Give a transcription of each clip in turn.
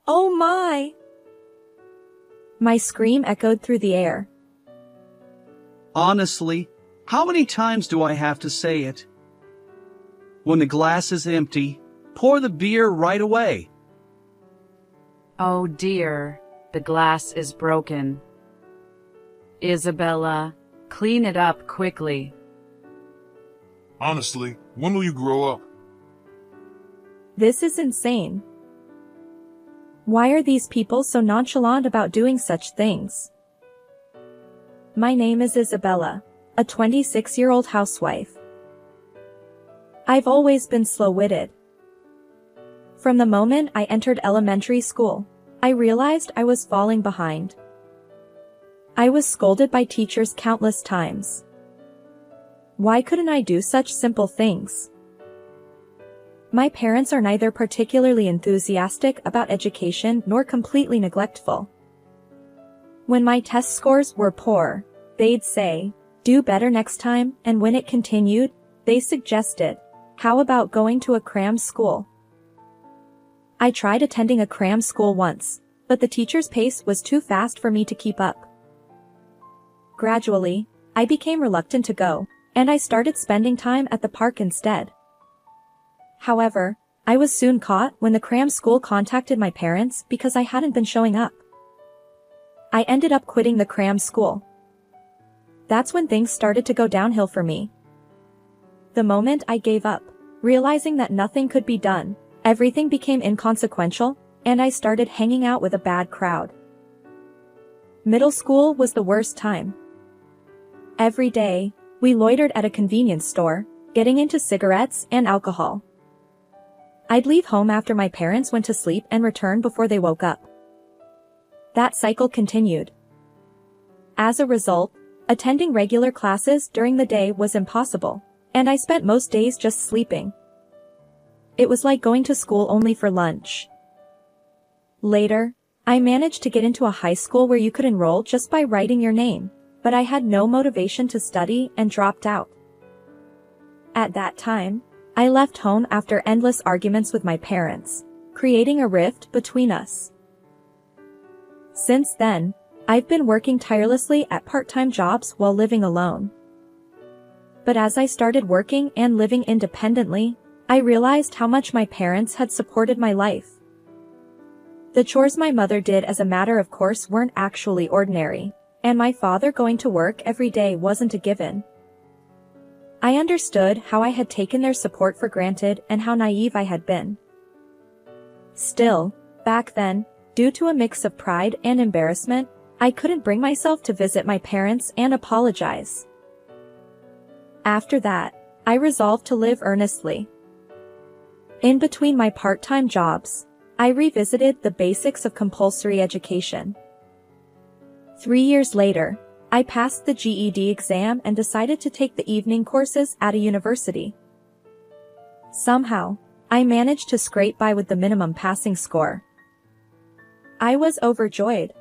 Oh my! My scream echoed through the air. Honestly, how many times do I have to say it? When the glass is empty, pour the beer right away. Oh dear, the glass is broken. Isabella, clean it up quickly. Honestly, when will you grow up? This is insane. Why are these people so nonchalant about doing such things? My name is Isabella, a 26-year-old housewife. I've always been slow-witted. From the moment I entered elementary school, I realized I was falling behind. I was scolded by teachers countless times. Why couldn't I do such simple things? My parents are neither particularly enthusiastic about education nor completely neglectful. When my test scores were poor, they'd say, "Do better next time," and when it continued, they suggested, "How about going to a cram school?" I tried attending a cram school once, but the teacher's pace was too fast for me to keep up. Gradually, I became reluctant to go, and I started spending time at the park instead. However, I was soon caught when the cram school contacted my parents because I hadn't been showing up. I ended up quitting the cram school. That's when things started to go downhill for me. The moment I gave up, realizing that nothing could be done, everything became inconsequential, and I started hanging out with a bad crowd. Middle school was the worst time. Every day, we loitered at a convenience store, getting into cigarettes and alcohol. I'd leave home after my parents went to sleep and return before they woke up. That cycle continued. As a result, attending regular classes during the day was impossible, and I spent most days just sleeping. It was like going to school only for lunch. Later, I managed to get into a high school where you could enroll just by writing your name, but I had no motivation to study and dropped out. At that time, I left home after endless arguments with my parents, creating a rift between us. Since then, I've been working tirelessly at part-time jobs while living alone. But as I started working and living independently, I realized how much my parents had supported my life. The chores my mother did as a matter of course weren't actually ordinary, and my father going to work every day wasn't a given. I understood how I had taken their support for granted and how naive I had been. Still, back then, due to a mix of pride and embarrassment, I couldn't bring myself to visit my parents and apologize. After that, I resolved to live earnestly. In between my part-time jobs, I revisited the basics of compulsory education. 3 years later, I passed the GED exam and decided to take the evening courses at a university. Somehow, I managed to scrape by with the minimum passing score. I was overjoyed.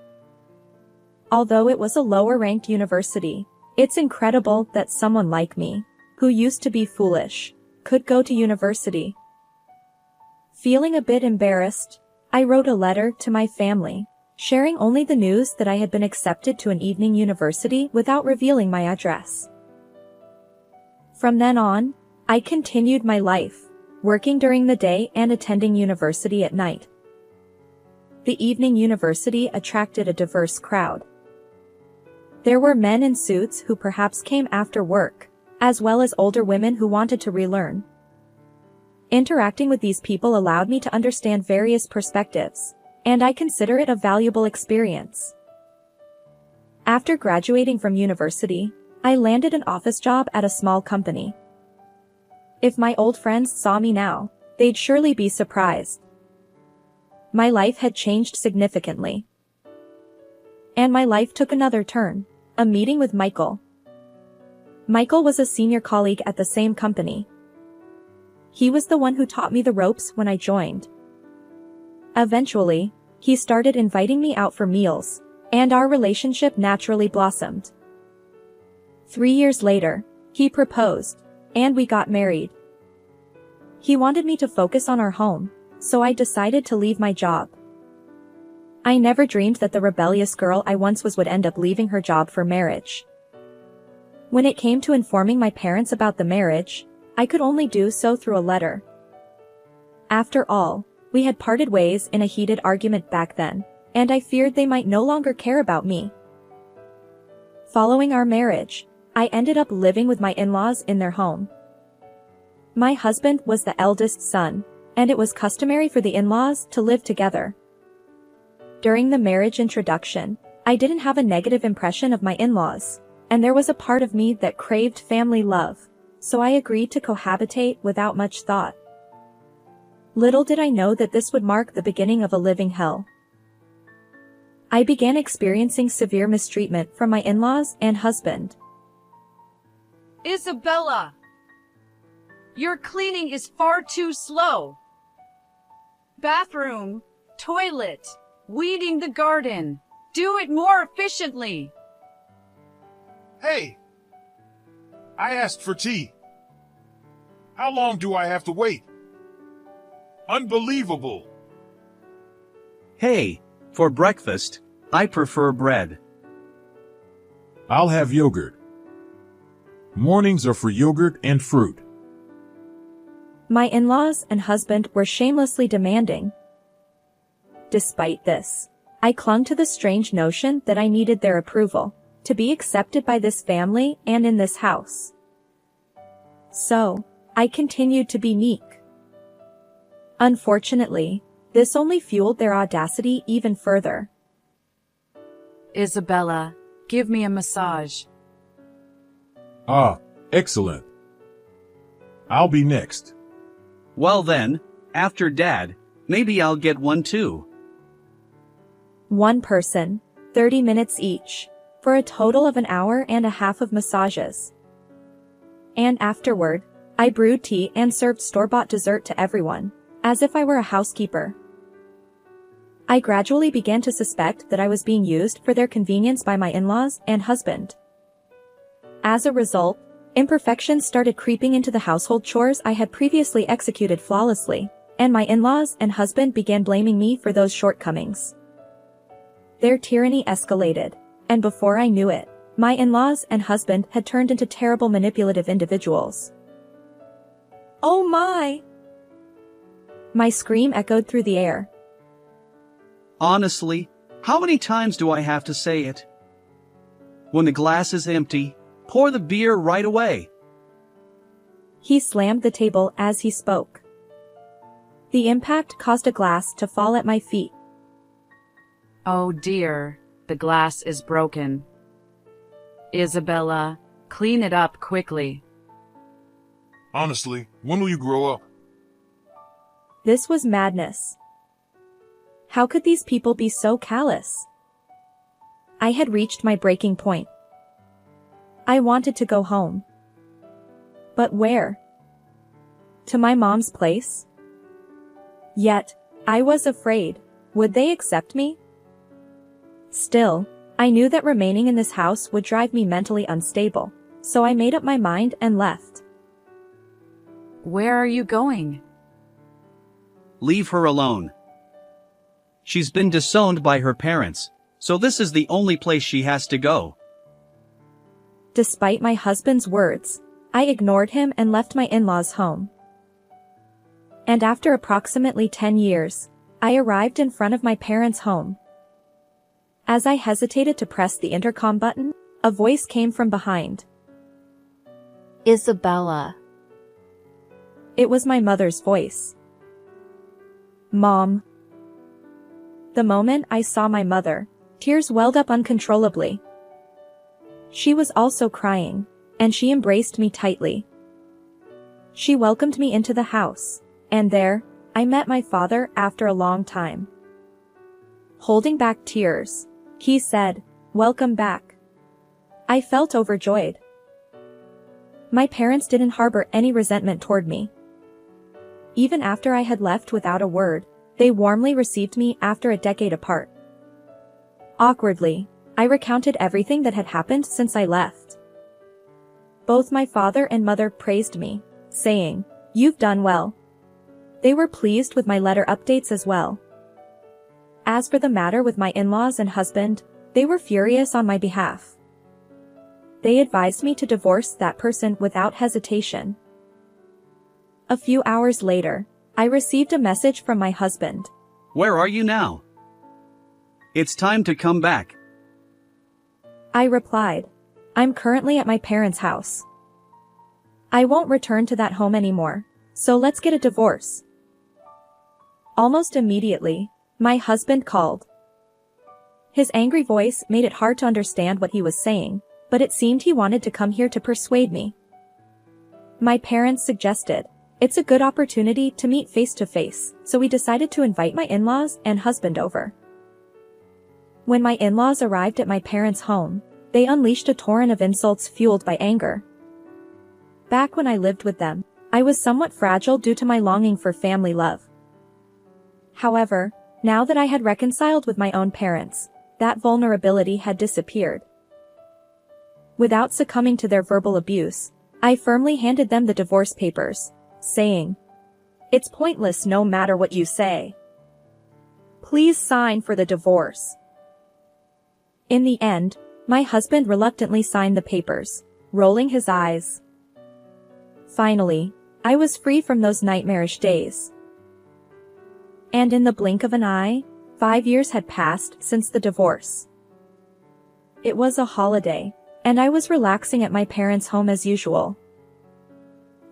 Although it was a lower-ranked university, it's incredible that someone like me, who used to be foolish, could go to university. Feeling a bit embarrassed, I wrote a letter to my family, sharing only the news that I had been accepted to an evening university without revealing my address. From then on, I continued my life, working during the day and attending university at night. The evening university attracted a diverse crowd. There were men in suits who perhaps came after work, as well as older women who wanted to relearn. Interacting with these people allowed me to understand various perspectives, and I consider it a valuable experience. After graduating from university, I landed an office job at a small company. If my old friends saw me now, they'd surely be surprised. My life had changed significantly. And my life took another turn, a meeting with Michael. Michael was a senior colleague at the same company. He was the one who taught me the ropes when I joined. Eventually, he started inviting me out for meals, and our relationship naturally blossomed. 3 years later, he proposed, and we got married. He wanted me to focus on our home, so I decided to leave my job. I never dreamed that the rebellious girl I once was would end up leaving her job for marriage. When it came to informing my parents about the marriage, I could only do so through a letter. After all, we had parted ways in a heated argument back then, and I feared they might no longer care about me. Following our marriage, I ended up living with my in-laws in their home. My husband was the eldest son, and it was customary for the in-laws to live together. During the marriage introduction, I didn't have a negative impression of my in-laws, and there was a part of me that craved family love, so I agreed to cohabitate without much thought. Little did I know that this would mark the beginning of a living hell. I began experiencing severe mistreatment from my in-laws and husband. Isabella! Your cleaning is far too slow. Bathroom, toilet, weeding the garden. Do it more efficiently. Hey! I asked for tea. How long do I have to wait? Unbelievable! Hey, for breakfast, I prefer bread. I'll have yogurt. Mornings are for yogurt and fruit. My in-laws and husband were shamelessly demanding. Despite this, I clung to the strange notion that I needed their approval to be accepted by this family and in this house. So, I continued to be meek. Unfortunately, this only fueled their audacity even further. Isabella, give me a massage. Ah, excellent. I'll be next. Well then, after Dad, maybe I'll get one too. One person, 30 minutes each, for a total of an hour and a half of massages. And afterward, I brewed tea and served store-bought dessert to everyone, as if I were a housekeeper. I gradually began to suspect that I was being used for their convenience by my in-laws and husband. As a result, imperfections started creeping into the household chores I had previously executed flawlessly, and my in-laws and husband began blaming me for those shortcomings. Their tyranny escalated, and before I knew it, my in-laws and husband had turned into terrible manipulative individuals. Oh my! My scream echoed through the air. Honestly, how many times do I have to say it? When the glass is empty, pour the beer right away. He slammed the table as he spoke. The impact caused a glass to fall at my feet. Oh dear, the glass is broken. Isabella, clean it up quickly. Honestly, when will you grow up? This was madness. How could these people be so callous? I had reached my breaking point. I wanted to go home. But where? To my mom's place? Yet, I was afraid. Would they accept me? Still, I knew that remaining in this house would drive me mentally unstable, so I made up my mind and left. Where are you going? Leave her alone. She's been disowned by her parents, so this is the only place she has to go. Despite my husband's words, I ignored him and left my in-laws' home. And after approximately 10 years, I arrived in front of my parents' home. As I hesitated to press the intercom button, a voice came from behind. Isabella. It was my mother's voice. Mom. The moment I saw my mother, tears welled up uncontrollably. She was also crying, and she embraced me tightly. She welcomed me into the house, and there, I met my father after a long time. Holding back tears, he said, "Welcome back." I felt overjoyed. My parents didn't harbor any resentment toward me. Even after I had left without a word, they warmly received me after a decade apart. Awkwardly, I recounted everything that had happened since I left. Both my father and mother praised me, saying, "You've done well." They were pleased with my letter updates as well. As for the matter with my in-laws and husband, they were furious on my behalf. They advised me to divorce that person without hesitation. A few hours later, I received a message from my husband. Where are you now? It's time to come back. I replied, I'm currently at my parents' house. I won't return to that home anymore, so let's get a divorce. Almost immediately, my husband called. His angry voice made it hard to understand what he was saying, but it seemed he wanted to come here to persuade me. My parents suggested, it's a good opportunity to meet face to face, so we decided to invite my in-laws and husband over. When my in-laws arrived at my parents' home, they unleashed a torrent of insults fueled by anger. Back when I lived with them, I was somewhat fragile due to my longing for family love. However, now that I had reconciled with my own parents, that vulnerability had disappeared. Without succumbing to their verbal abuse, I firmly handed them the divorce papers, saying, "It's pointless no matter what you say. Please sign for the divorce." In the end, my husband reluctantly signed the papers, rolling his eyes. Finally, I was free from those nightmarish days. And in the blink of an eye, 5 years had passed since the divorce. It was a holiday, and I was relaxing at my parents' home as usual.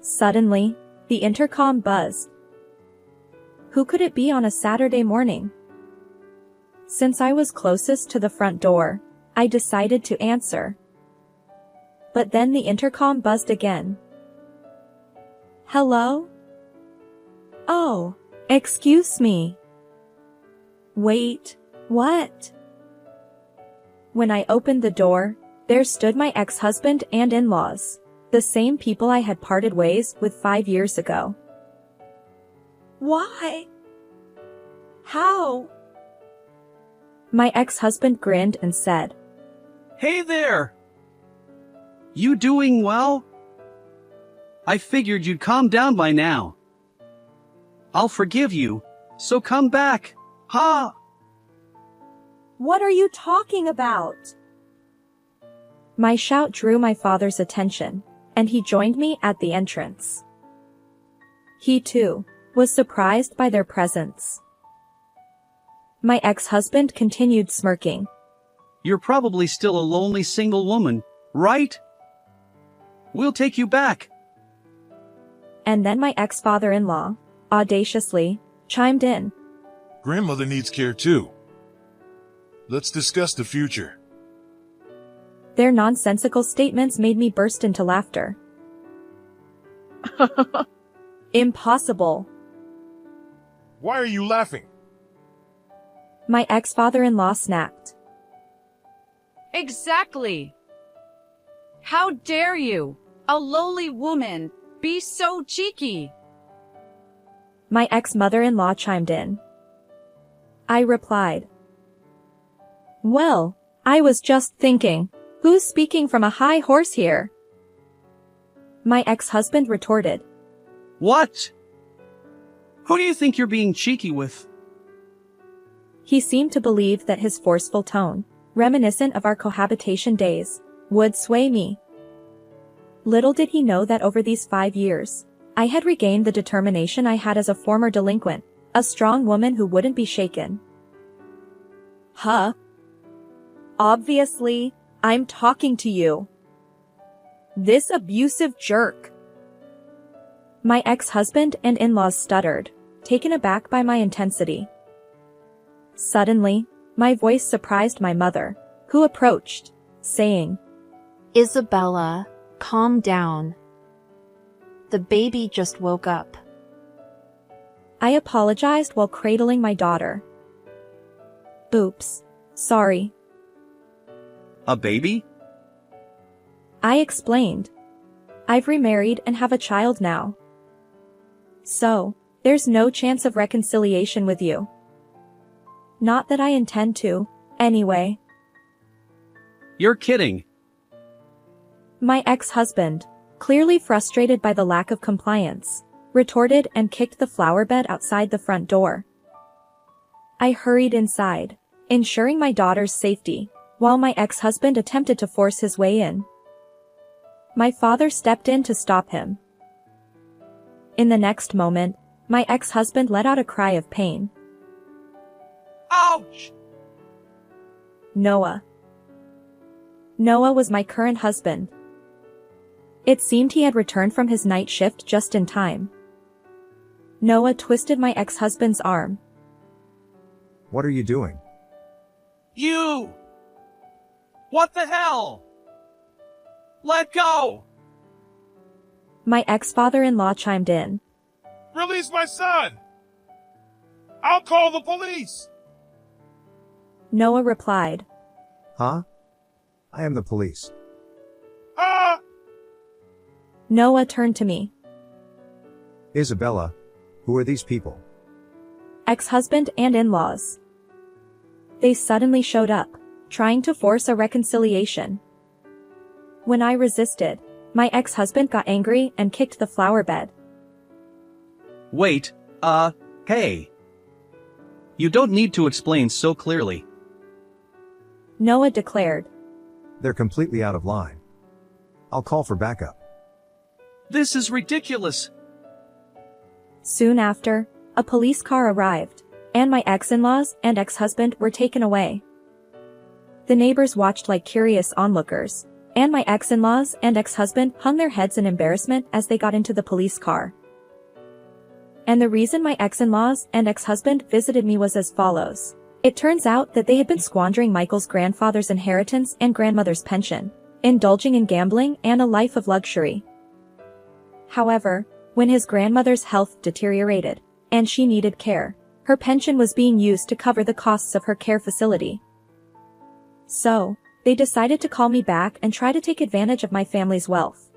Suddenly, the intercom buzzed. Who could it be on a Saturday morning? Since I was closest to the front door, I decided to answer. But then the intercom buzzed again. Hello? Oh, excuse me. Wait, what? When I opened the door, there stood my ex-husband and in-laws, the same people I had parted ways with 5 years ago. Why? How? My ex-husband grinned and said, Hey there! You doing well? I figured you'd calm down by now. I'll forgive you, so come back, ha! What are you talking about? My shout drew my father's attention, and he joined me at the entrance. He too was surprised by their presence. My ex-husband continued smirking. You're probably still a lonely single woman, right? We'll take you back. And then my ex-father-in-law, audaciously, chimed in. Grandmother needs care too. Let's discuss the future. Their nonsensical statements made me burst into laughter. Impossible. Why are you laughing? My ex-father-in-law snapped. Exactly. How dare you, a lowly woman, be so cheeky? My ex-mother-in-law chimed in. I replied. Well, I was just thinking, who's speaking from a high horse here? My ex-husband retorted. What? Who do you think you're being cheeky with? He seemed to believe that his forceful tone, reminiscent of our cohabitation days, would sway me. Little did he know that over these 5 years, I had regained the determination I had as a former delinquent, a strong woman who wouldn't be shaken. Huh? Obviously, I'm talking to you. This abusive jerk. My ex-husband and in-laws stuttered, taken aback by my intensity. Suddenly, my voice surprised my mother, who approached, saying, Isabella, calm down. The baby just woke up. I apologized while cradling my daughter. Oops, sorry. A baby? I explained. I've remarried and have a child now. So, there's no chance of reconciliation with you. Not that I intend to, anyway. You're kidding. My ex-husband, clearly frustrated by the lack of compliance, retorted and kicked the flower bed outside the front door. I hurried inside, ensuring my daughter's safety, while my ex-husband attempted to force his way in. My father stepped in to stop him. In the next moment, my ex-husband let out a cry of pain. Ouch! Noah. Noah was my current husband. It seemed he had returned from his night shift just in time. Noah twisted my ex-husband's arm. What are you doing? You! What the hell? Let go! My ex-father-in-law chimed in. Release my son! I'll call the police! Noah replied. Huh? I am the police. Ah! Noah turned to me. Isabella, who are these people? Ex-husband and in-laws. They suddenly showed up, trying to force a reconciliation. When I resisted, my ex-husband got angry and kicked the flower bed. Wait, hey. You don't need to explain so clearly. Noah declared. They're completely out of line. I'll call for backup. This is ridiculous. Soon after, a police car arrived, and my ex-in-laws and ex-husband were taken away. The neighbors watched like curious onlookers, and my ex-in-laws and ex-husband hung their heads in embarrassment as they got into the police car. And the reason my ex-in-laws and ex-husband visited me was as follows. It turns out that they had been squandering Michael's grandfather's inheritance and grandmother's pension, indulging in gambling and a life of luxury. However, when his grandmother's health deteriorated, and she needed care, her pension was being used to cover the costs of her care facility. So, they decided to call me back and try to take advantage of my family's wealth.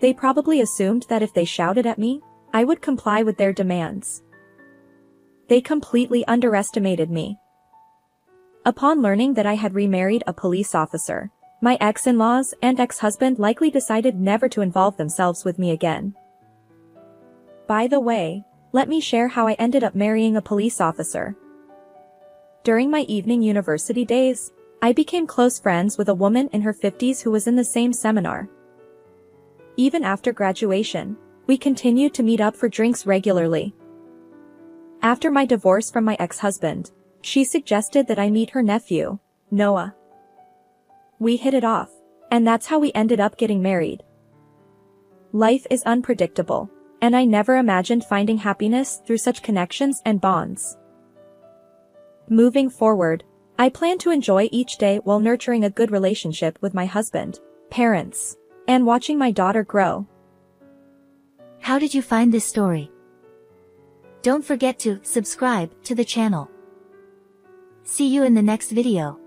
They probably assumed that if they shouted at me, I would comply with their demands. They completely underestimated me. Upon learning that I had remarried a police officer, my ex-in-laws and ex-husband likely decided never to involve themselves with me again. By the way, let me share how I ended up marrying a police officer. During my evening university days, I became close friends with a woman in her 50s who was in the same seminar. Even after graduation, we continued to meet up for drinks regularly. After my divorce from my ex-husband, she suggested that I meet her nephew, Noah. We hit it off, and that's how we ended up getting married. Life is unpredictable, and I never imagined finding happiness through such connections and bonds. Moving forward, I plan to enjoy each day while nurturing a good relationship with my husband, parents, and watching my daughter grow. How did you find this story? Don't forget to subscribe to the channel. See you in the next video.